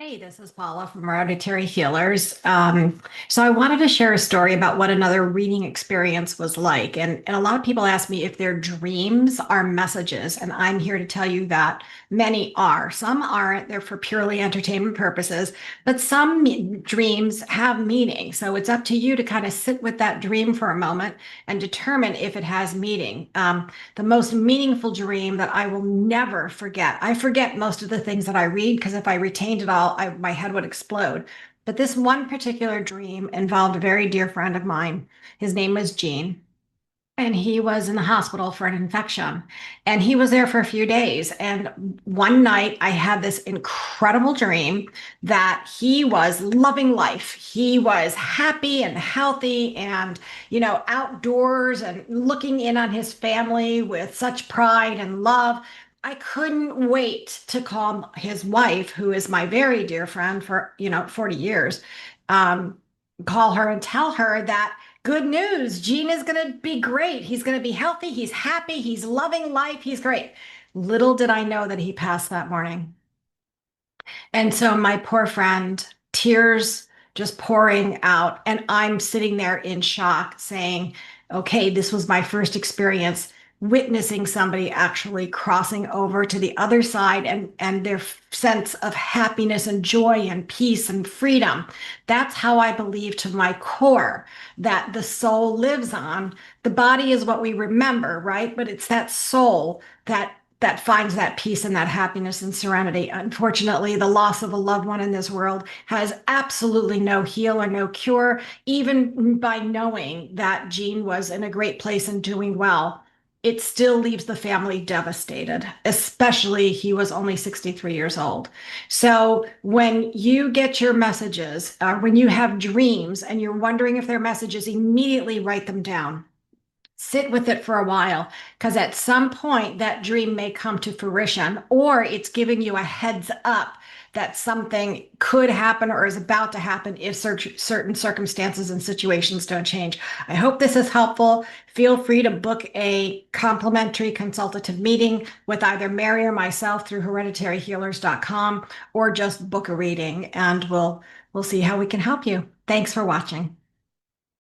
Hey, this is Paula from Hereditary Healers. So I wanted to share a story about what another reading experience was like. And a lot of people ask me if their dreams are messages, and I'm here to tell you that many are. Some aren't, they're for purely entertainment purposes, but some dreams have meaning. So it's up to you to kind of sit with that dream for a moment and determine if it has meaning. The most meaningful dream that I will never forget. I forget most of the things that I read because if I retained it all, my head would explode. But this one particular dream involved a very dear friend of mine. His name was Gene, and he was in the hospital for an infection. And he was there for a few days. And one night I had this incredible dream that he was loving life. He was happy and healthy and, outdoors and looking in on his family with such pride and love. I couldn't wait to call his wife, who is my very dear friend for, 40 years, um, call her and tell her that good news. Gene is going to be great. He's going to be healthy. He's happy. He's loving life. He's great. Little did I know that he passed that morning. And so my poor friend, tears just pouring out. And I'm sitting there in shock saying, okay, this was my first experience witnessing somebody actually crossing over to the other side and their sense of happiness and joy and peace and freedom. That's how I believe to my core that the soul lives on. The body is what we remember, right? But it's that soul that finds that peace and that happiness and serenity. Unfortunately, the loss of a loved one in this world has absolutely no heal or no cure, even by knowing that Gene was in a great place and doing well. It still leaves the family devastated, especially he was only 63 years old. So when you get your messages, when you have dreams and you're wondering if they're messages, immediately write them down. Sit with it for a while because at some point that dream may come to fruition or it's giving you a heads up that something could happen or is about to happen if certain circumstances and situations don't change. I hope this is helpful. Feel free to book a complimentary consultative meeting with either Mary or myself through hereditaryhealers.com or just book a reading and we'll see how we can help you. Thanks for watching.